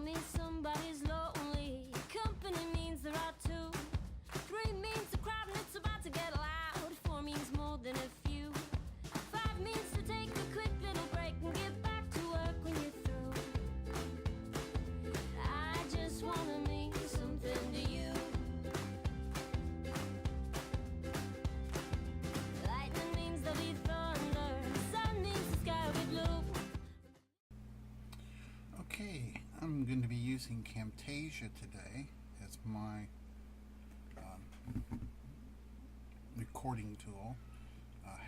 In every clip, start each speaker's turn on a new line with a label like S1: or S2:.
S1: Tell me somebody's lonely. Company means there are two. 3 means the crowd and it's about to get loud. 4 means more than a few. 5 means to take a quick little break and get back to work when you're through. I just wanna mean something to you. Lightning means there'll be thunder. Sun means the sky will be blue.
S2: Okay, I'm going to be using Camtasia today as my recording tool.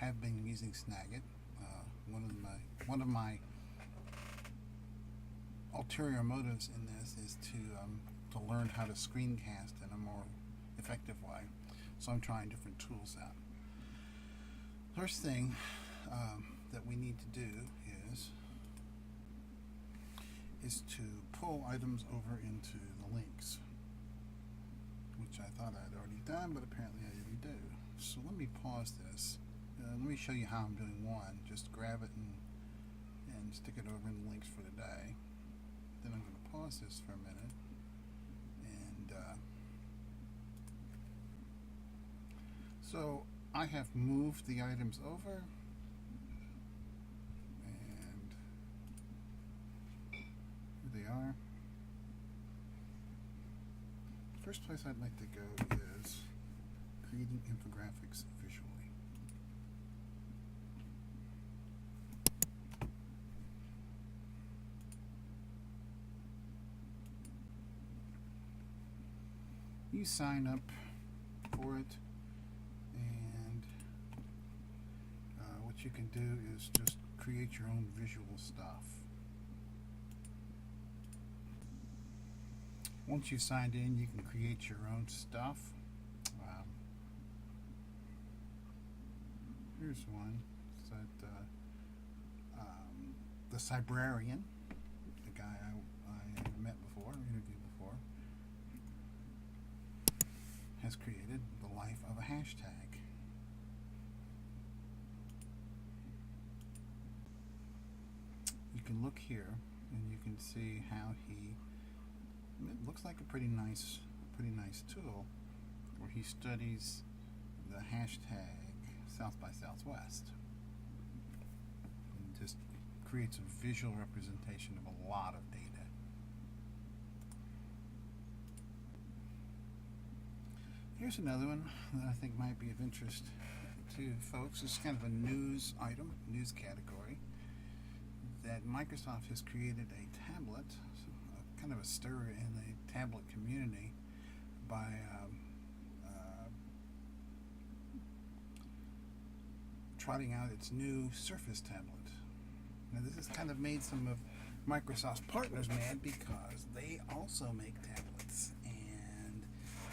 S2: Have been using Snagit. One of my ulterior motives in this is to learn how to screencast in a more effective way. So I'm trying different tools out. First thing that we need to do is to pull items over into the links, which I thought I'd already done, but apparently I didn't do. So let me pause this. Let me show you how I'm doing one. Just grab it and stick it over in the links for the day. Then I'm going to pause this for a minute. And so I have moved the items over. And here they are. First place I'd like to go is creating infographics visually. You sign up for it, and what you can do is just create your own visual stuff. Once you've signed in, you can create your own stuff. Here's one. It's that the Cybrarian, the guy I met before, interviewed before, has created the life of a hashtag. You can look here and you can see how it looks like a pretty nice tool where he studies the hashtag South by Southwest and just creates a visual representation of a lot of data. Here's another one that I think might be of interest to folks. It's kind of a news item, news category, that Microsoft has created a tablet, kind of a stir in the tablet community by trotting out its new Surface tablet. Now this has kind of made some of Microsoft's partners mad because they also make tablets, and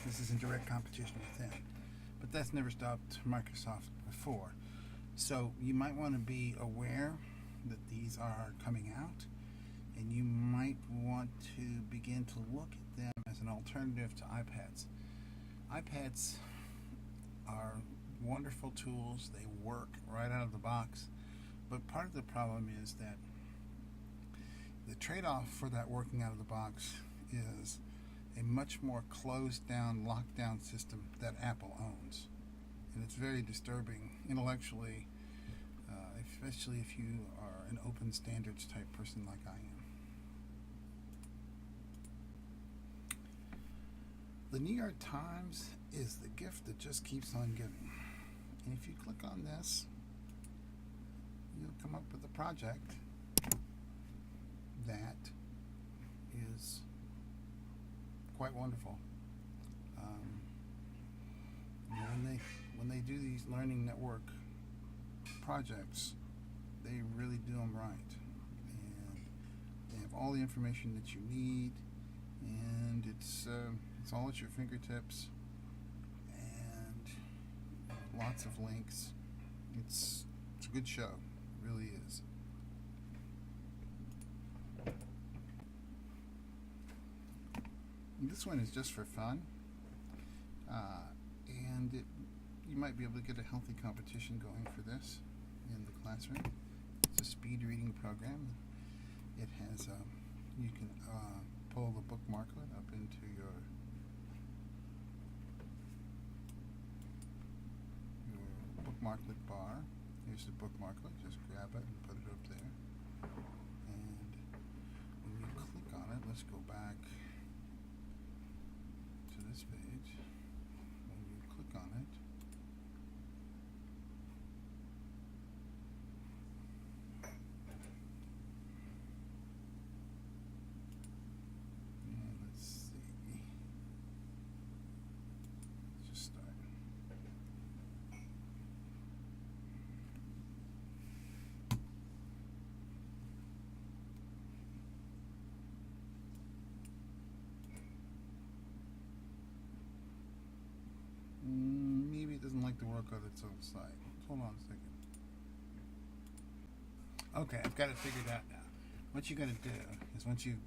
S2: this is in direct competition with them. But that's never stopped Microsoft before. So you might want to be aware that these are coming out, and you might want to begin to look at them as an alternative to iPads. iPads are wonderful tools. They work right out of the box, but part of the problem is that the trade-off for that working out of the box is a much more closed down, locked down system that Apple owns, and it's very disturbing intellectually, especially if you are an open standards type person like I am. The New York Times is the gift that just keeps on giving. And if you click on this, you'll come up with a project that is quite wonderful. When they do these learning network projects, they really do them right. And they have all the information that you need, and it's all at your fingertips, and lots of links. It's a good show, it really is. This one is just for fun, and you might be able to get a healthy competition going for this in the classroom. It's a speed reading program. It has you can pull the bookmarklet up into your bookmarklet bar. Here's the bookmarklet. Just grab it and put it up there. And when you click on it, let's go back to this page. When you click on it, and let's see. Let's just start. Maybe it doesn't like to work on its own site. Hold on a second. Okay, I've got it figured out now. What you're going to do is once you've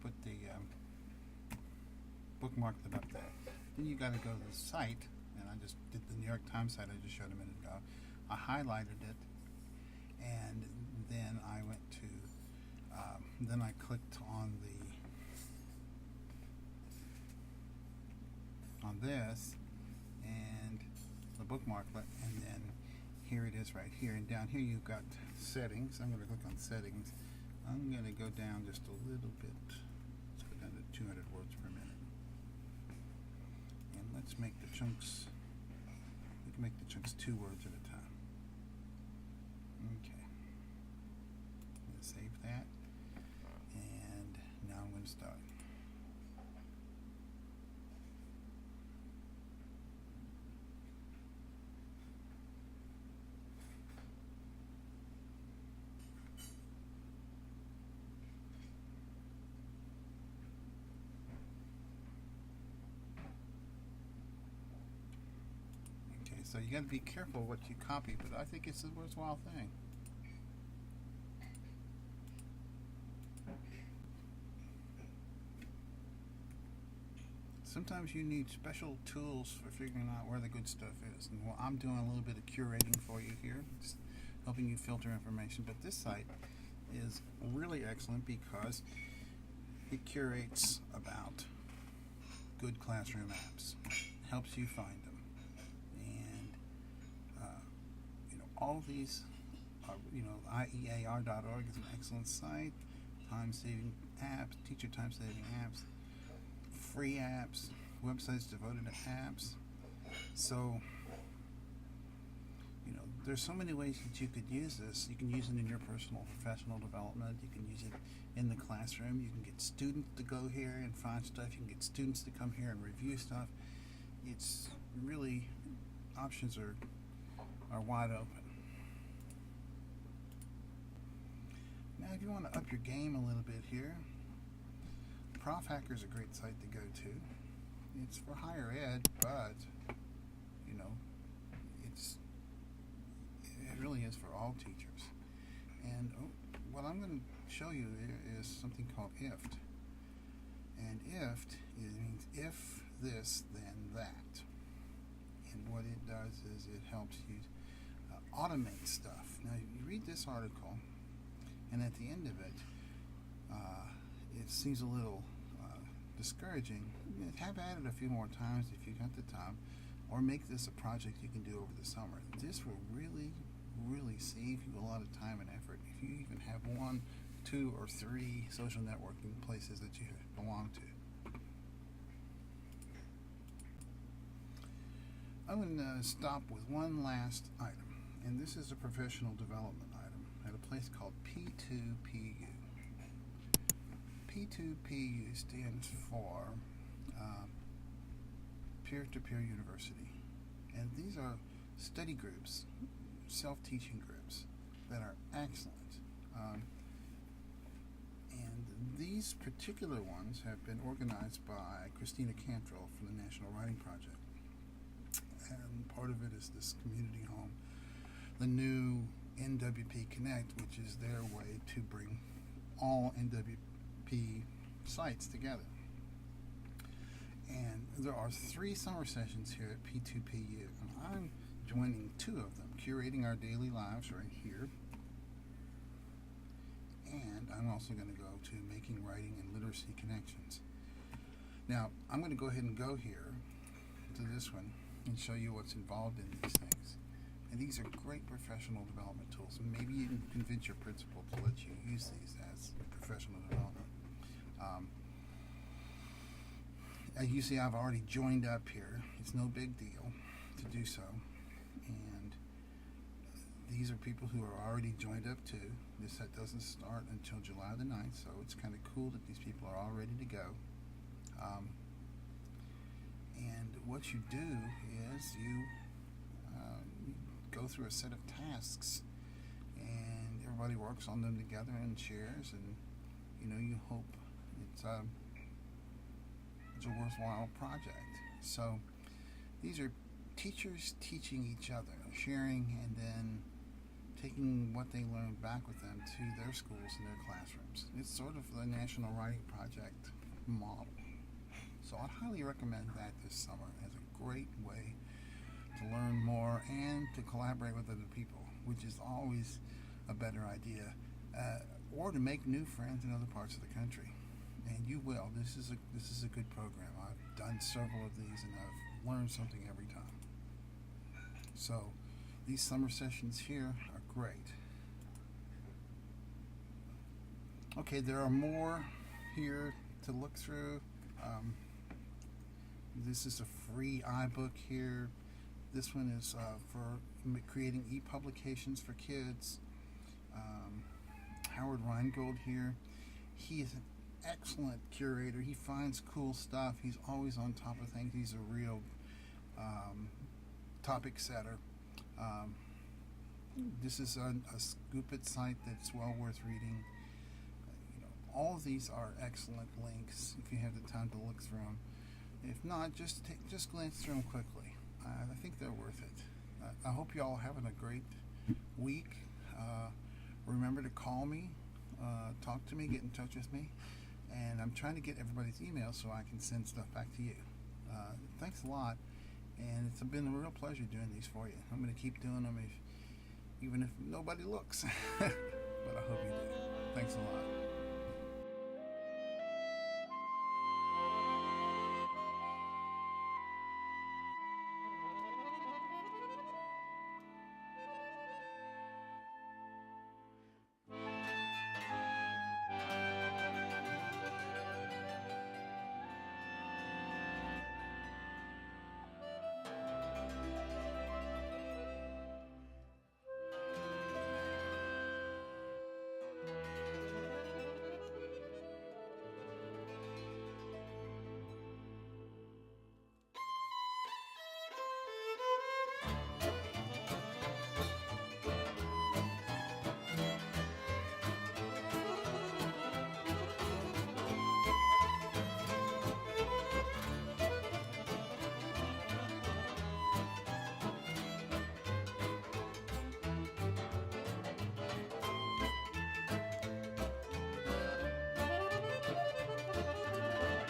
S2: put the bookmarklet up there, then you got to go to the site, and I just did the New York Times site I just showed a minute ago. I highlighted it, and then I went to, then I clicked on this, and the bookmarklet, and then here it is right here, and down here you've got settings. I'm going to click on settings. I'm going to go down just a little bit. Let's go down to 200 words per minute, and let's make the chunks, we can make the chunks 2 words at a time. Okay, I'm going to save that, and now I'm going to start. So you got to be careful what you copy, but I think it's a worthwhile thing. Sometimes you need special tools for figuring out where the good stuff is. And well, I'm doing a little bit of curating for you here, just helping you filter information. But this site is really excellent because it curates about good classroom apps, helps you find them. All these, IEAR.org is an excellent site. Time-saving apps, teacher time-saving apps, free apps, websites devoted to apps. So, there's so many ways that you could use this. You can use it in your personal, professional development. You can use it in the classroom. You can get students to go here and find stuff. You can get students to come here and review stuff. It's really, options are wide open. Now, if you want to up your game a little bit here, Prof Hacker is a great site to go to. It's for higher ed, but it really is for all teachers. And what I'm going to show you is something called IFT. And IFT means if this, then that. And what it does is it helps you automate stuff. Now, you read this article, and at the end of it, it seems a little discouraging. Have at it a few more times if you got the time, or make this a project you can do over the summer. This will really, really save you a lot of time and effort if you even have 1, 2, or 3 social networking places that you belong to. I'm going to stop with one last item, and this is a professional development item at a place called P2PU. P2PU stands for Peer-to-Peer University, and these are study groups, self-teaching groups that are excellent. And these particular ones have been organized by Christina Cantrell from the National Writing Project. And part of it is this community home, the new NWP Connect, which is their way to bring all NWP sites together. And there are 3 summer sessions here at P2PU, and I'm joining 2 of them, Curating Our Daily Lives right here, and I'm also going to go to Making Writing and Literacy Connections. Now, I'm going to go ahead and go here to this one and show you what's involved in these things. And these are great professional development tools. Maybe you can convince your principal to let you use these as professional development. As you see, I've already joined up here. It's no big deal to do so. And these are people who are already joined up too. This set doesn't start until July the 9th, so it's kind of cool that these people are all ready to go. And what you do is you go through a set of tasks, and everybody works on them together and shares, and you hope it's a worthwhile project. So these are teachers teaching each other, sharing, and then taking what they learned back with them to their schools and their classrooms. It's sort of the National Writing Project model. So I'd highly recommend that this summer as a great way to learn more and to collaborate with other people, which is always a better idea, or to make new friends in other parts of the country. And you will. This is a good program. I've done several of these, and I've learned something every time. So these summer sessions here are great. Okay, there are more here to look through. This is a free iBook here. This one is for creating e-publications for kids. Howard Reingold here. He is an excellent curator. He finds cool stuff. He's always on top of things. He's a real topic setter. This is a Scoop It site that's well worth reading. All of these are excellent links if you have the time to look through them. If not, just glance through them quickly. I think they're worth it. I hope you all are having a great week. Remember to call me, talk to me, get in touch with me. And I'm trying to get everybody's email so I can send stuff back to you. Thanks a lot. And it's been a real pleasure doing these for you. I'm going to keep doing them even if nobody looks. But I hope you do. Thanks a lot.